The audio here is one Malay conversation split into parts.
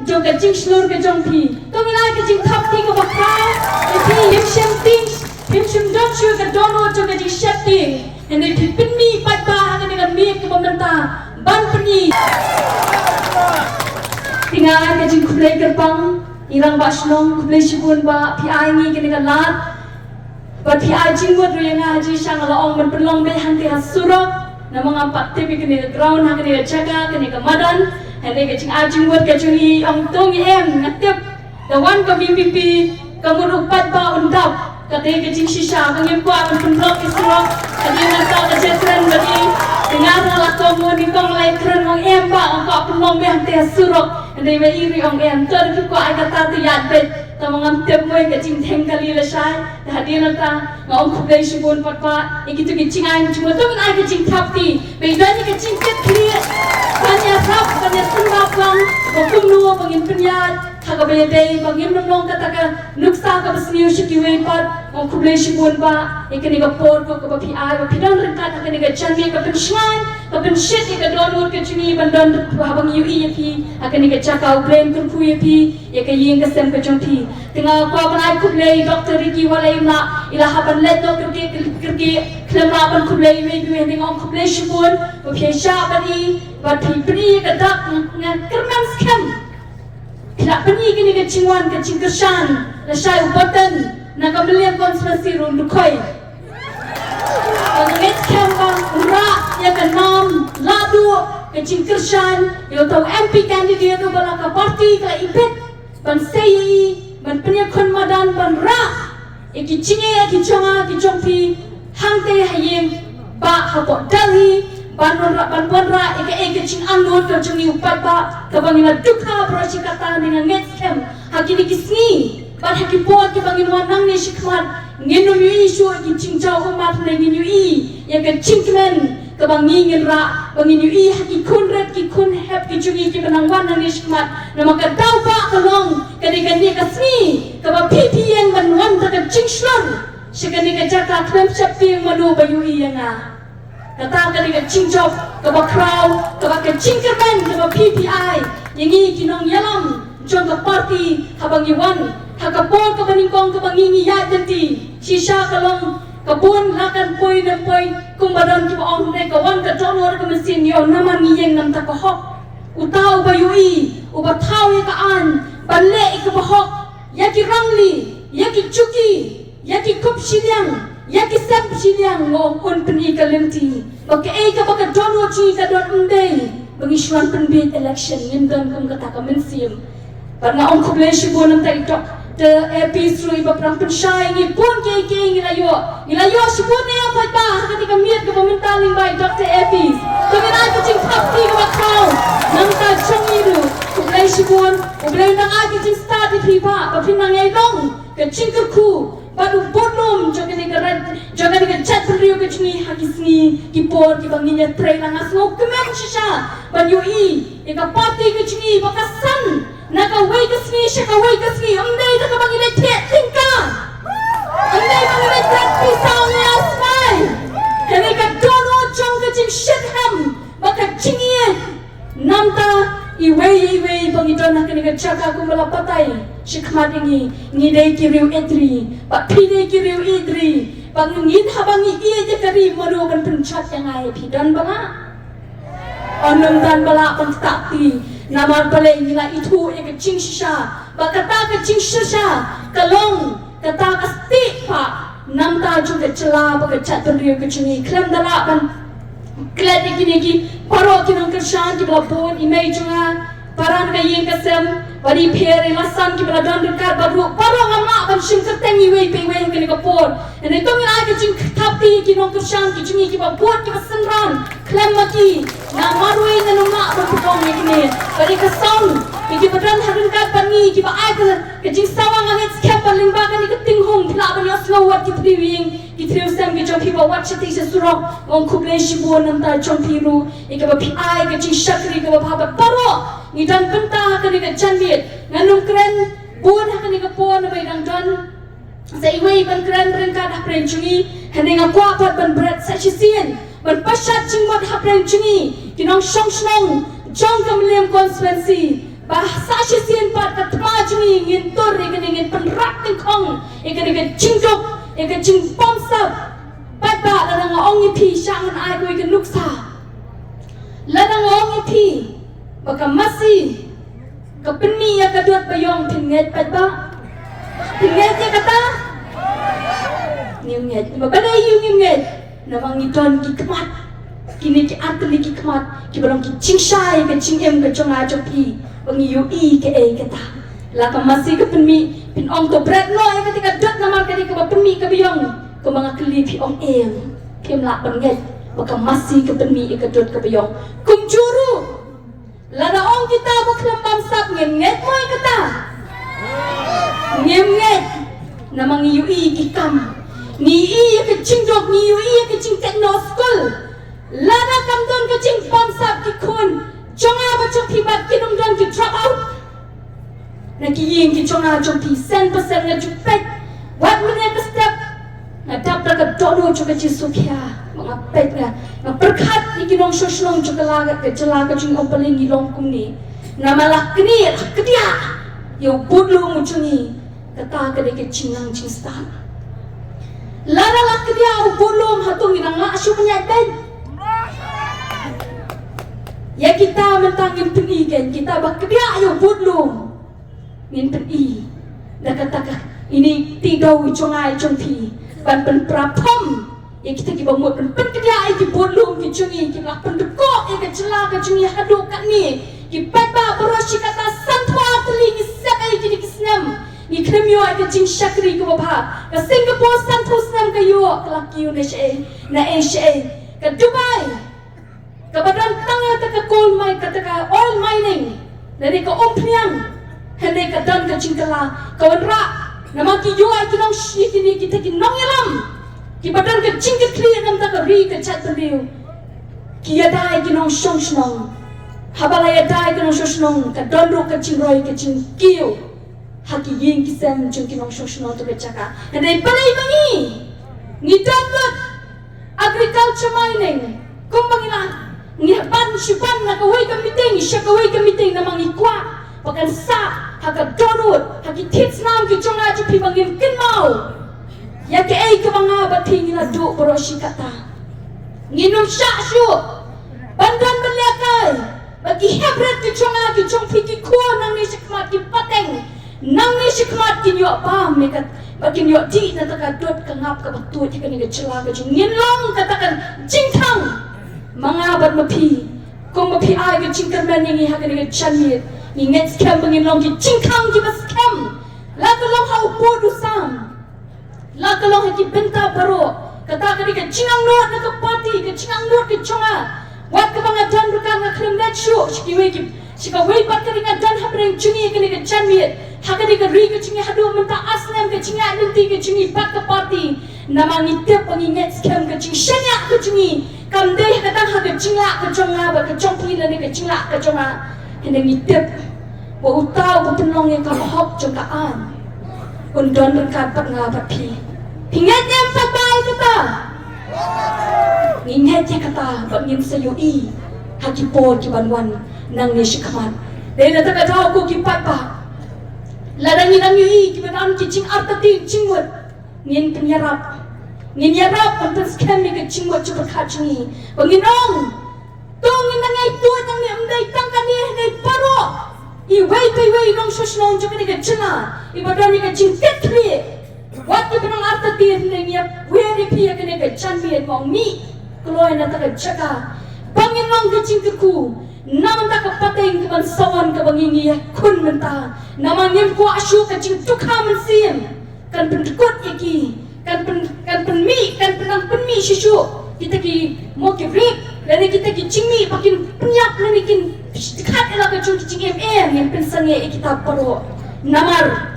jong ka jing slur ka jong pi to ngai ka jing thap ti ka bakra e pi him shem ting him shem dot shu ka dono jong ka jing shet ting and they pin mi Paidbah ka ni ka mi ka bamenta ban pani tingai ka jing khlei ka pang irang baslong khlei shibun ba pi ai ni ka ni ka lat ba pi ai jing wat ri nga ji sang la ong man pelong be hang ti hasurok na mga pakte pi ka ni ka ground hang ka ni ka jaga ka ni ka madan Hãy cái chính ai chung vượt cái chung y ông tông em ngắt tiếp the one ka VPP ka muru Paidbah Undkhoi ka cái chính shisha ka ngem qua man pun blok isro ka dia ngata ka Kren bagi dengar la ko mo ni kong lai Kren ong em ba ong ka pun long be hang te surok and me iri ong em ter ki ko ai ka ta ti yat bet ta mangam tep moi ka jing theng kali la sai ta dia ngata nga ong khublei shibun Paidbah iki tu ki ching ai chung to ai ka jing thap ti be dan ni ka jing tet clear Kanya rap, kanya sembah lang, hukum nuo bangin penyat, Haka bayadai, bangin nong kata ka nuksa ka basniu shikiway pat, ang kublay shibun ba, ikani ka por ko ka bapi ay, bapi don rinkat, ikani ka chanmi ka pensyan, ka pensyit, ika donur ka chuni, bandon habang yui yapi, ikani ka chakaw blame kun pu yapi, ika ying ka sem ka chongpi. Tengah kwa banay kublay, Dr. Ricky walay na, ilahaban leto kirki, Khlem laban kublay, may biwin ang kublay shibun, bapi siya bani, Bati peni ka dak ngan kerman scam. Tidak peni kini ka cingwan ka cingkersan, la syai ubatan na ka melian konspirasi Undkhoi. Ngan scam bang ra ya ka nam ladu ka cingkersan, yo tau MP candidate tu bala ka parti ka ipet ban sei ban peni kon madan ban ra. Iki cinge ki chonga ki chongpi hangte hayeng ba hapok Delhi Banwan ra ika cing anut ka cing Paidbah ka bangina dukha prosi kata dengan ngetskem hakini kisni ban hakipot ka bangin wanang ni shikmat ngenu yu isu ki cing chau umat na ngenu i ya ka cingmen ka bangin ra bangin yu i hakikun ret ki kun hep ki cungi ki banang wanang ni shikmat na maka tauba kalong kani kasni ka ba PPN ban wan ta ka cing shlon shikani ka jaka Khlem chapti manu bayu i nga Kata kali ka cingcop, ka ba crowd, ka ba ka cingkerman, ka ba PPI, yang ini kinong yalam, jong ka party, habang iwan, hakapon ka ba ningkong ka ba ngingi yat nanti, sisa kalong, kabun lakan poy na poy, kung badan ki ba ong ka wan ka donor ka mesin yon naman ngiyeng nam takahok, utaw ba yui, uba taw ka an, bale ka bahok, yaki rangli, yaki chuki, yaki kup silyang, Yaki sep siliang ngong un peni ka lemti. Baka ka baka dono chi ka don undai. Bangisuan penbit election ngindon kung kata ka mensim. Parang ang kublay shibo ng tayo the episode iba prang pensyay ni pun kay ngilayo shibo na yung Paidbah hanggang ka miat ka pamentaling by Dr. Epis. Tumiray ka ching tapti ka makaw. Nang ka siyang iru. Kublay shibo. Kublay nang agi ching start ipipa. Papinang ngaylong. Ka ching kerku. Baru Budam jangan dengan chat beliau ke sini hakis ni kipor ki banginya train nang asmo kemen sisa banyu i eka party ke sini bakasan naka wai ke sini shaka wai ke sini andai tak banginya tek tingka andai banginya tek pisau ni asmai kene ka dono jong ke jing shitham baka jingie namta iwei bangidon nak kene chaka ku malapatai shikmat ingi ngidai kiriu edri pak pidai kiriu idri bang ngin habangi ie je kari marukan penchat yang ai pidan bala onum dan bala pang takti namar bale ngila itu e ke jing shisha bakata ke jing shisha kalong kata kasti pa namta juga cela baka chat riu ke chini Khlem dala ban kledi kini paro kinong kershan ki blapon imei junga paran ka yeng kasem bari phere lasan ki bradon dekat baru paro ngama ban sing ketengi wei pe wei kini kapor ene tong ina ke jing tapi kinong kershan ki jungi ki babot ki basenran Khlem maki na marwei na noma ban putong ni bari ka song ki bradon hadun ka pani ki ba ai ke jing sawang angit skep paling ba kan ki tinghong pla ban yoslo wat ki priwing ki triu sem ki jong ba wat chati se surok ngong kublei shibo nam ta jong piru ika ba pi ai ke jing shakri ka ba ba paro ni dan benta ka ni ka chanbit nganung Kren bun ha ka ni ka po na bai dang don sa iwei ban Kren ren ka da pren chungi hane nga kwa pat ban bret sa chisien ban pashat chingmot ha pren chungi kinong shong jong kam lem constituency bahasa Marsien pat katmaj ni ngin tor ngin penrak ng Konh ngin Jingthap ngin Jingpom sab Paidbah la nga ong ipi syangan ai ko ngin nuksa la nga ong ipi baka masih kapeni ya kadut bayong pinget Paidbah pinget ya kata nginget mabadai yung nginget namang idon gikmat kini ki atli gikmat ki balong ki chingsai ke chingem ke chonga chopi bangi yu I ke e kata la ka masih ke penmi pin ong to bread no e ketika dot namar ke ka penmi ke biyong ke mga kli pi ong em pim la penget baka masih ke penmi ke dot ke biyong kum juru la na ong kita ba Khlem bamsap nginget mo e kata nginget namang yu I gikam ni I ke Jingthap ni yu I ke Jing techno school lana kamdon ke Jing bamsap ki kun chonga ba chok pi bat ki dong don ki drop out na ki yin ki chonga chok pi 100% na chupet wat mene ke step na dap ka dodo chok ke Sofia mga pet na berkat ni ki dong shoslong chok la ke jela ke Jing opaling ni long kum ni na malak ni kedia yo budlu mu chungi kata ke ke Jinglang Jingstan lana la kedia budlu hatung ni nga asu punya ben ya kita mentangin peni kan kita bakdia ayo budlum min peni dah kata ini tidau chongai chongpi ban pen prapom ya kita ki bamut pen kedia ai ki budlum ki chungi ki lak pen deko ya ke jela ke chungi hadu kat ni ki Paidbah beroshi kata santwa teli ni sakai ki kisnam ni Khlem yo ai ke Jing shakri ko baba ke Singapore santu snam ke yo kelak yu na Asia ke Dubai kebadan tangga ke coal mine kata oil mining dari ke ompiang hendak ke dan ke Jingkala kawanra nama ki yo ai kinong shi kini kita kinong yalam ki badan ke Jingkli nam ta ke ri ke chat beliau ki ada ai kinong shong snong habala ya dai kinong shong snong ke don ro ke Jingroi ke Jingkiu haki yin kisam jung kinong shong snong tu becaka hendak balai mangi ni dan agriculture mining kumbangina ni ban shiban na kawai ka meeting siya kawai ka meeting na mangikwa pakan sa haka donut haki tits nam ki chonga ju pi bangim kinmau ya ke ai ka banga bating na du boroshi kata nginum sha shu bandan belekai bagi hebret ki chonga ki chong pi ki ko nang ni sikmat ki pateng nang ni sikmat ki yo pa mekat bagi yo di na taka dot ka ngap ka batu ti ka ni chela ka jung nginlong katakan Jingthang mga bat mapi kung mapi ay ke Jingkerman ni haka ni chanmit ni nget scam bangin long ki Jingthang ki bas scam la ka long hau bodu sam la ka long ki benta baro kata ka ni ka Jingang not na ka party ka Jingang not ki chonga wat ka banga dan rukan nga Khlem net show shikiwe ki shika wei bat ka nga dan habreng chungi ka ni ka chanmit haka ni ka ri ka chungi hadu menta aslam ka chungi adenti ka chungi bat ka party nama ngitip bangin nget scam ka chungi shanya ka chungi kamdeh katang ha ke Jingla ke chonga ba ke chongpi la ni ke Jingla ke chonga hene ngitip bo utau bo penlong yang ka hop chong ka an undon berkat pat nga pat pi pingat nyam pabai kata nginget ya kata ba ngim sayui haki po ki banwan nang ni shikman de na ta ka tau ko ki Paidbah la dang ni nang yui ki banan ki Jing artati Jingmut ngin penyarap ngin yarap pantas kami ke Jingmut cuba kacungi banginong tongin nangai tuan nang ni amdai tangkan ni hengai paro I wei nong sosnong cuba ni ke Jina I badan ni ke Jingthap wat ki penang arta ti hengai ya wei pi ya kene ke Chanbi mong mi kloy na ta ke jaga banginong ke Jingkeku naman ta ka pateng ke ban sawan ke bangingi ya kun menta naman yem ko asu ke Jingtukha Marsien kan pendekut iki kan penmi kan penang penmi susu kita ki mau ki rip lani kita ki cingmi pakin penyak lani kin dekat elak ke cung yang pensangnya kita perlu namar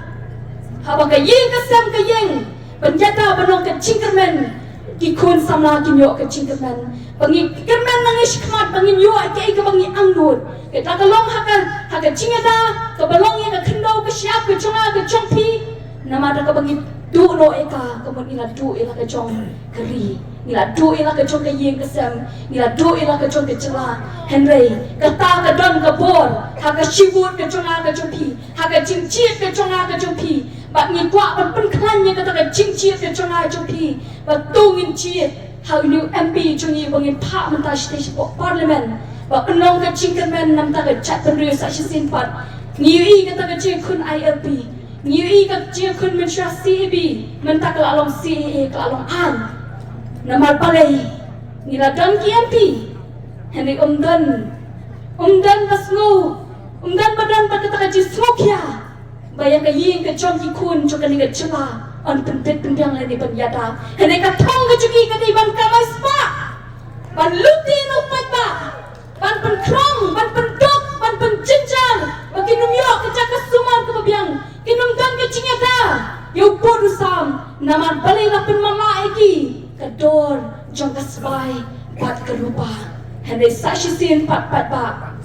haba ka yeng kasam ka yeng penjata banong ke Jingkerman ki kun samla ki yo ke Jingkerman bangi kerman nangis khmat bangin yo ke ka bangi angdut ke ta kalong haka jingada ka balong ya ka khndau ka siap ke chonga ke chongpi namar ka bangi du no eka kemun ila du ila ke jong keri ila du ila ke jong ke yeng kesem ila du ila ke jong ke cela Henry kata ke don ke bor haka shibut ke jong ke jong pi haka jingchiet ke jong ke jong pi bat ngi kwa ban pen klan ye kata ke jingchiet ke jong ke jong pi bat tu ngin chiet how new MP jong yi bangin pa menta stage parliament bat penong ke jingkermen nam ta ke chat penri sa sin pat ngi kata ke jing kun ILP Ngiwi kat dia kun mensyah CAB mentak ke along CAA ke along an namar palai ngira dan KMP henry umdan basngu umdan badan pada tak ji smokya bayang ke ying ke chong ki kun chok ni ke chela on pentet pendiang ni ban yada henry ka thong ke chuki ke di ban kamai spa ban luti no Paidbah ban pen krong ban pen dok ban pen jinjar bagi numyo ke jaga sumar ke babiang kinum dan ke cinyata yo bodu sam namar balai lapen malaiki kador jong kasbai pat kerupa henry sashi sin pat Paidbah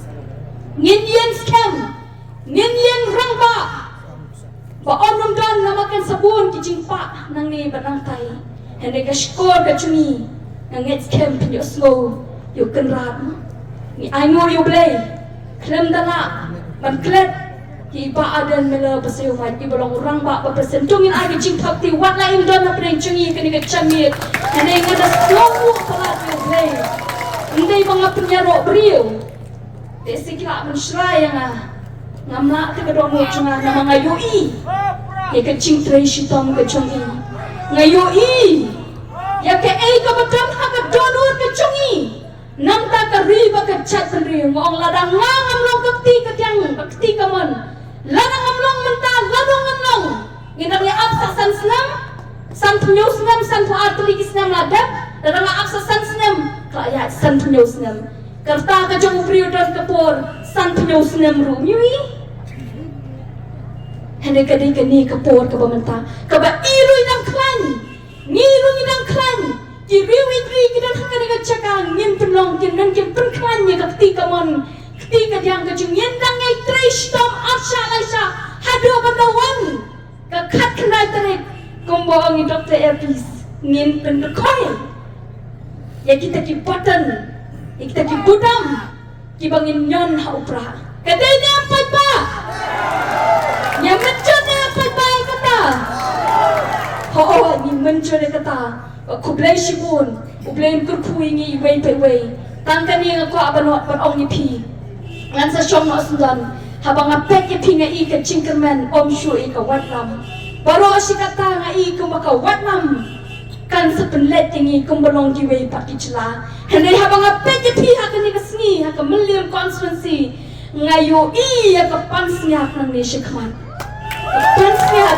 ngin yen scam ngin yen rangba ba onum dan namakan sabun ki jingpa nang ni banang tai henry ka skor ka chuni nang ngets scam pin yo slow yo kenrat ni aimo yo blay Khlem dana ban klet ki ba adan mela paseu mai ki bolong orang ba present tungin ai Jingthap ti wat la im don na preng chungi kini ke chamit ane ngada slow pala ti play ndai banga penyaro brio te sikla menshrai nga ngamna te kedong mo chunga nama ngayui ye ke Jingthap shitom ke chungi ngayui ya ke ai ka Budam Haka donur ke chungi nam ta ka riba ke chat penri ngong ladang ngam long kati ke tiang kati kamon Lanang amlong mentah, ladong amlong. Ngindang ya absa san senam, san punyau senam, san puat teliki senam ladap. Dadang absa san senam, kelaya san punyau senam. Kerta kejong priu dan kepor, san punyau senam rumiwi. Hendak kadai kini kepor ke pemerintah, keba iru idang klan, ngiru idang klan. Kiriu idri kidan hakani kecakang, ngin penong kinan kin penklan ye kakti kamon. Ketika dia kejung yendang ngai trash tom arsha laisha hadu bandawan kekat kenai tarik kumbongi Dr. Elpis ngin Undkhoi ya kita ki Budam ya kita ki Budam ki bangin nyon ha upra kadai ni Paidbah yang mencon ni Paidbah kata ni mencon kata kublai shibun ublai kurkui ngi wei pe wei tangkan ni ngako abanot pan ong ni pi ngan sa shom no sundan habang apet ye pinga I ke Jingkermen om shu I ka watlam baro asikata nga I ka maka watlam kan sa penlet tingi kumbolong diwe pakicla henay habang apet ye piha ka ni kasngi ha ka million constituency ngayo I ya ka pansniak ng nisya kaman pansniak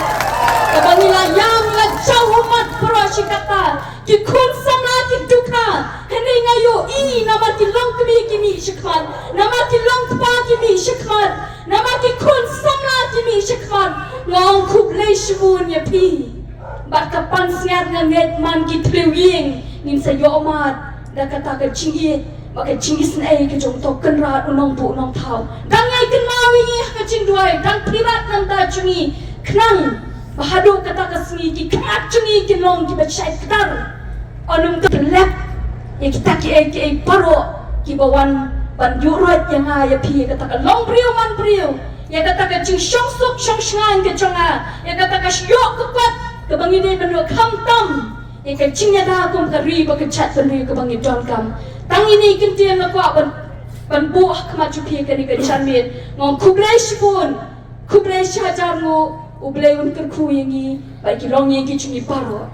kabang nila yang la jawumat baro asikata ki kun samla ki duka henay ngayo I naman ki long kami kimi shikman naman ki long pa kimi shikman naman ki kun samla kimi shikman ngong kublay shibun ya pi baka pansiat nga nget man ki triwing ngin sa yomat da kata ka chingi baka chingis na ay ka jong to kenrat unong bu unong tau dangay kenmawi ka chingduay dang pirat nam da chungi knang bahado kata ka singi ki krat chungi kinong ki bachay ktar onum ka lep ya kita ki paro ki bawan ban yurot yang ya pi kata ka long brio man brio ya kata ka ching shong suk shong shngan ke chonga ya kata ka syok ke kwat ke bangi ni bendo kham tam ya ka ching ya da kum ka ri ba ka chat ban ri ke bangi don kam tang ini kintian la kwa ban buah ke maju pi ka ni ka chanmit ngong kublai shipun kublai shajar ngo ublai un ker khu yangi ba ki long yang ki chingi paro